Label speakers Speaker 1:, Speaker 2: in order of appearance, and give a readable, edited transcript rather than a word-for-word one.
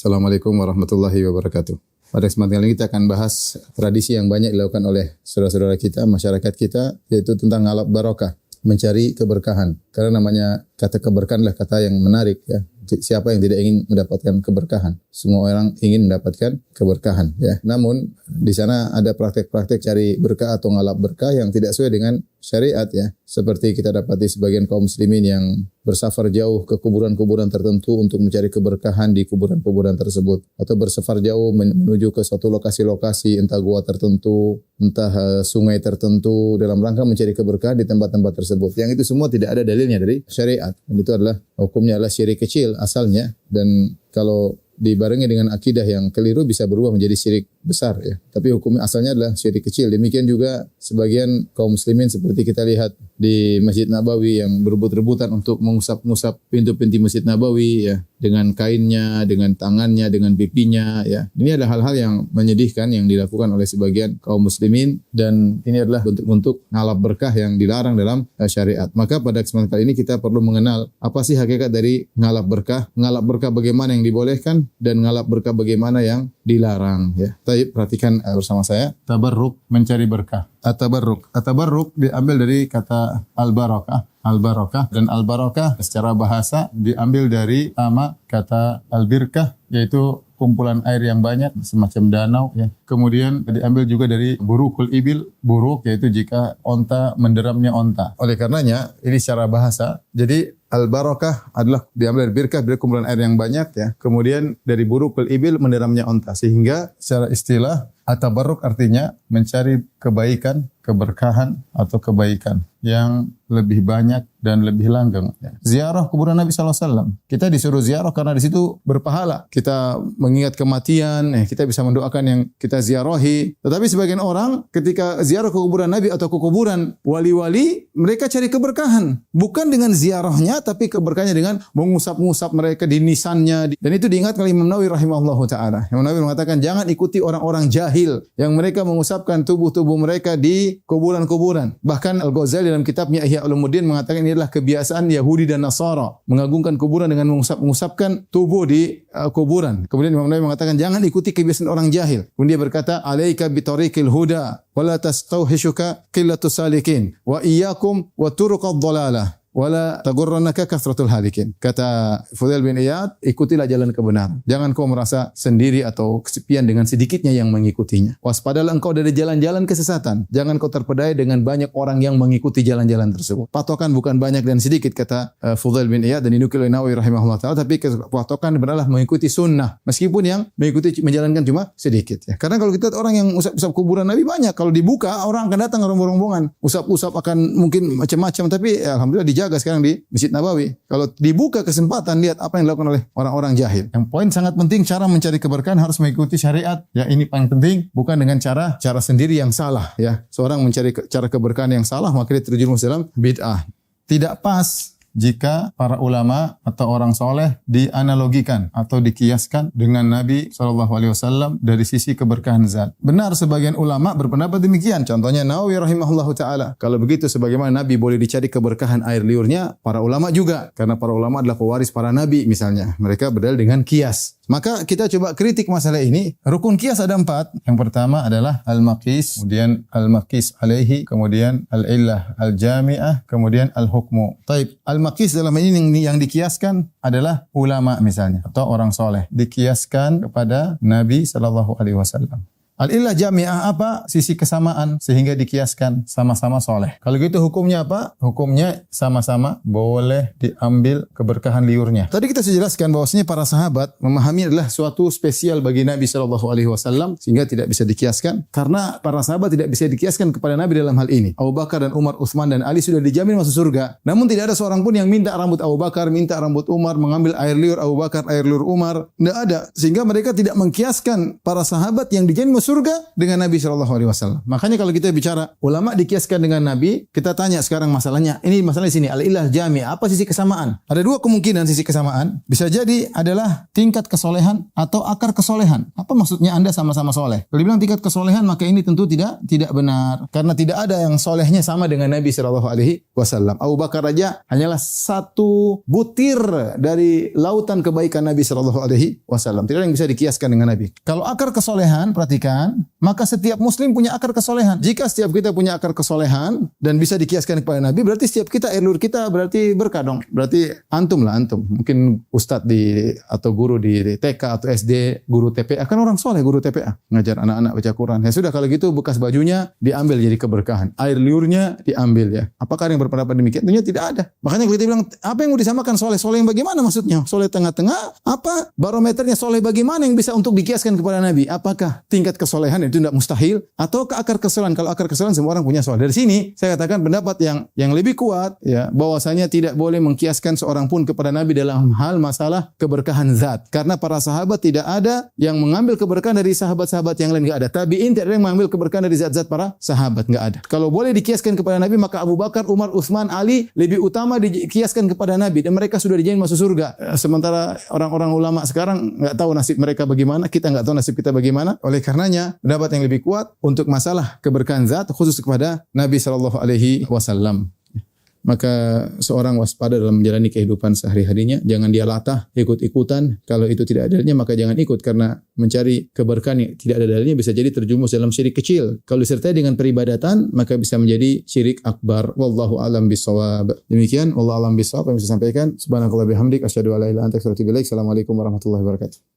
Speaker 1: Assalamualaikum warahmatullahi wabarakatuh. Pada kesempatan kali ini kita akan bahas tradisi yang banyak dilakukan oleh saudara-saudara kita, masyarakat kita, yaitu tentang ngalap barokah, mencari keberkahan. Karena namanya kata keberkahan adalah kata yang menarik ya. Siapa yang tidak ingin mendapatkan keberkahan? Semua orang ingin mendapatkan keberkahan ya. Namun di sana ada praktek-praktek cari berkah atau ngalap berkah yang tidak sesuai dengan syariat ya. Seperti kita dapati sebagian kaum muslimin yang bersafar jauh ke kuburan-kuburan tertentu untuk mencari keberkahan di kuburan-kuburan tersebut, atau bersafar jauh menuju ke suatu lokasi-lokasi, entah gua tertentu, entah sungai tertentu, dalam rangka mencari keberkahan di tempat-tempat tersebut. Yang itu semua tidak ada dalilnya dari syariat. Dan itu adalah hukumnya adalah syirik kecil asalnya, dan kalau dibarengi dengan akidah yang keliru bisa berubah menjadi syirik besar ya. Tapi hukumnya asalnya adalah syirik kecil. Demikian juga sebagian kaum muslimin seperti kita lihat di Masjid Nabawi yang berebut-rebutan untuk mengusap-ngusap pintu-pintu Masjid Nabawi ya, dengan kainnya, dengan tangannya, dengan pipinya ya. Ini adalah hal-hal yang menyedihkan yang dilakukan oleh sebagian kaum muslimin, dan ini adalah bentuk-bentuk ngalap berkah yang dilarang dalam syariat. Maka pada kesempatan kali ini kita perlu mengenal apa sih hakikat dari ngalap berkah bagaimana yang dibolehkan, dan ngalap berkah bagaimana yang dilarang ya. Baik, perhatikan bersama saya. Tabarruk, mencari berkah. At-tabarruk diambil dari kata al-barakah. Al-barakah, dan al-barakah secara bahasa diambil dari sama kata al-birkah, yaitu kumpulan air yang banyak semacam danau ya. Kemudian diambil juga dari burukul ibil, buruk yaitu jika onta menderamnya onta. Oleh karenanya ini secara bahasa. Jadi al-barakah adalah diambil dari birkah, dari kumpulan air yang banyak ya. Kemudian dari burukul ibil, menderamnya onta. Sehingga secara istilah at-tabarruk artinya mencari kebaikan, keberkahan atau kebaikan yang lebih banyak dan lebih langgeng. Ziarah kuburan Nabi SAW. Kita disuruh ziarah karena di situ berpahala. Kita mengingat kematian, kita bisa mendoakan yang kita ziarahi. Tetapi sebagian orang ketika ziarah ke kuburan Nabi atau ke kuburan wali-wali, mereka cari keberkahan. Bukan dengan ziarahnya, tapi keberkahannya dengan mengusap-ngusap mereka di nisannya. Dan itu diingat oleh Imam Nawawi rahimahullahu ta'ala. Imam Nawawi mengatakan, jangan ikuti orang-orang jahil yang mereka mengusapkan tubuh-tubuh mereka di kuburan-kuburan. Bahkan Al-Ghazali dalam kitabnya Ihya Ulumuddin mengatakan ini adalah kebiasaan Yahudi dan Nasara, mengagungkan kuburan dengan mengusap-ngusapkan tubuh di kuburan. Kemudian Imam Nawawi mengatakan jangan ikuti kebiasaan orang jahil. Kemudian dia berkata, "Alaika bi tariqil huda wa la tastawhishuka qillatus salikin wa iyyakum wa turuqad dhalalah. Wala tagurrannaka kasratul halikin." Kata Fudail bin Iyad, ikutilah jalan kebenaran. Jangan kau merasa sendiri atau kesepian dengan sedikitnya yang mengikutinya. Waspadalah engkau dari jalan-jalan kesesatan. Jangan kau terpedaya dengan banyak orang yang mengikuti jalan-jalan tersebut. Patokan bukan banyak dan sedikit, kata Fudail bin Iyad, dan dinukil oleh Nawawi rahimahullah ta'ala, tapi patokan adalah mengikuti sunnah. Meskipun yang mengikuti menjalankan cuma sedikit ya. Karena kalau kita orang yang usap-usap kuburan Nabi banyak, kalau dibuka orang akan datang rombong-rombongan. Usap-usap akan mungkin macam-macam, tapi ya, alhamdulillah dijaga sekarang di Masjid Nabawi. Kalau dibuka kesempatan, lihat apa yang dilakukan oleh orang-orang jahil. Yang poin sangat penting, cara mencari keberkahan harus mengikuti syariat. Ya, ini paling penting, bukan dengan cara sendiri yang salah ya. Seorang mencari cara keberkahan yang salah, maka dia terjerumus dalam bid'ah. Tidak pas jika para ulama atau orang soleh dianalogikan atau dikiaskan dengan Nabi SAW dari sisi keberkahan zat. Benar sebagian ulama berpendapat demikian. Contohnya Nawawi rahimahullahu ta'ala. Kalau begitu sebagaimana Nabi boleh dicari keberkahan air liurnya, para ulama juga. Karena para ulama adalah pewaris para Nabi misalnya. Mereka berdalil dengan kias. Maka kita coba kritik masalah ini. Rukun kias ada 4. Yang pertama adalah al-maqis, kemudian al-maqis alaihi, kemudian al-illah al-jami'ah, kemudian al-hukmu. Taib, al-maqis dalam ini yang dikiaskan adalah ulama misalnya atau orang soleh. Dikiaskan kepada Nabi SAW. Al-illah jami'ah apa? Sisi kesamaan sehingga dikiaskan sama-sama soleh. Kalau gitu hukumnya apa? Hukumnya sama-sama boleh diambil keberkahan liurnya. Tadi kita sudah jelaskan bahwasanya para sahabat memahami adalah suatu spesial bagi Nabi SAW sehingga tidak bisa dikiaskan, karena para sahabat tidak bisa dikiaskan kepada Nabi dalam hal ini. Abu Bakar dan Umar, Utsman dan Ali sudah dijamin masuk surga. Namun tidak ada seorang pun yang minta rambut Abu Bakar, minta rambut Umar, mengambil air liur Abu Bakar, air liur Umar. Tidak ada. Sehingga mereka tidak mengkiaskan para sahabat yang dijamin masuk surga dengan Nabi sallallahu alaihi wasallam. Makanya kalau kita bicara ulama dikiaskan dengan Nabi, kita tanya sekarang masalahnya. Ini masalah di sini, al-ilah jami'. Apa sisi kesamaan? Ada dua kemungkinan sisi kesamaan. Bisa jadi adalah tingkat kesolehan atau akar kesolehan. Apa maksudnya Anda sama-sama soleh? Kalau dibilang tingkat kesolehan, maka ini tentu tidak benar. Karena tidak ada yang solehnya sama dengan Nabi sallallahu alaihi wasallam. Abu Bakar raja hanyalah satu butir dari lautan kebaikan Nabi sallallahu alaihi wasallam. Tidak ada yang bisa dikiaskan dengan Nabi. Kalau akar kesolehan, perhatikan, maka setiap muslim punya akar kesolehan. Jika setiap kita punya akar kesolehan dan bisa dikiaskan kepada Nabi, berarti setiap kita air liur kita berarti berkah dong. Berarti antum lah antum. Mungkin ustadz atau guru di TK atau SD, guru TPA, kan orang soleh guru TPA, ngajar anak-anak baca Quran. Ya sudah kalau gitu bekas bajunya diambil jadi keberkahan. Air liurnya diambil ya. Apakah ada yang berpendapat demikian? Tentunya tidak ada. Makanya kalau kita bilang apa yang mau disamakan soleh? Soleh yang bagaimana maksudnya? Soleh tengah-tengah? Apa barometernya soleh bagaimana yang bisa untuk dikiaskan kepada Nabi? Apakah tingkat kesolehan itu tidak mustahil atau ke akar kesolehan? Kalau akar kesolehan semua orang punya soleh. Dari sini saya katakan pendapat yang lebih kuat ya, bahwasanya tidak boleh mengkiaskan seorang pun kepada Nabi dalam hal masalah keberkahan zat. Karena para sahabat tidak ada yang mengambil keberkahan dari sahabat-sahabat yang lain, enggak ada. Tabi'in tidak ada yang mengambil keberkahan dari zat-zat para sahabat, enggak ada. Kalau boleh dikiaskan kepada Nabi, maka Abu Bakar, Umar, Utsman, Ali lebih utama dikiaskan kepada Nabi dan mereka sudah dijamin masuk surga. Sementara orang-orang ulama sekarang enggak tahu nasib mereka bagaimana, kita enggak tahu nasib kita bagaimana. Oleh karenanya, pendapat yang lebih kuat untuk masalah keberkahan zat khusus kepada Nabi sallallahu alaihi wasallam. Maka seorang waspada dalam menjalani kehidupan sehari-harinya. Jangan dia latah, ikut-ikutan. Kalau itu tidak ada dalilnya, maka jangan ikut. Karena mencari keberkahan yang tidak ada dalilnya bisa jadi terjumus dalam syirik kecil. Kalau disertai dengan peribadatan, maka bisa menjadi syirik akbar. Wallahu a'lam bishawab. Demikian, wallahu a'lam bishawab yang bisa sampaikan. Subhanakallah bihamdik. Asyhadu an la ilaha illa anta astaghfiruka wa atubu ilaik. Assalamualaikum warahmatullahi wabarakatuh.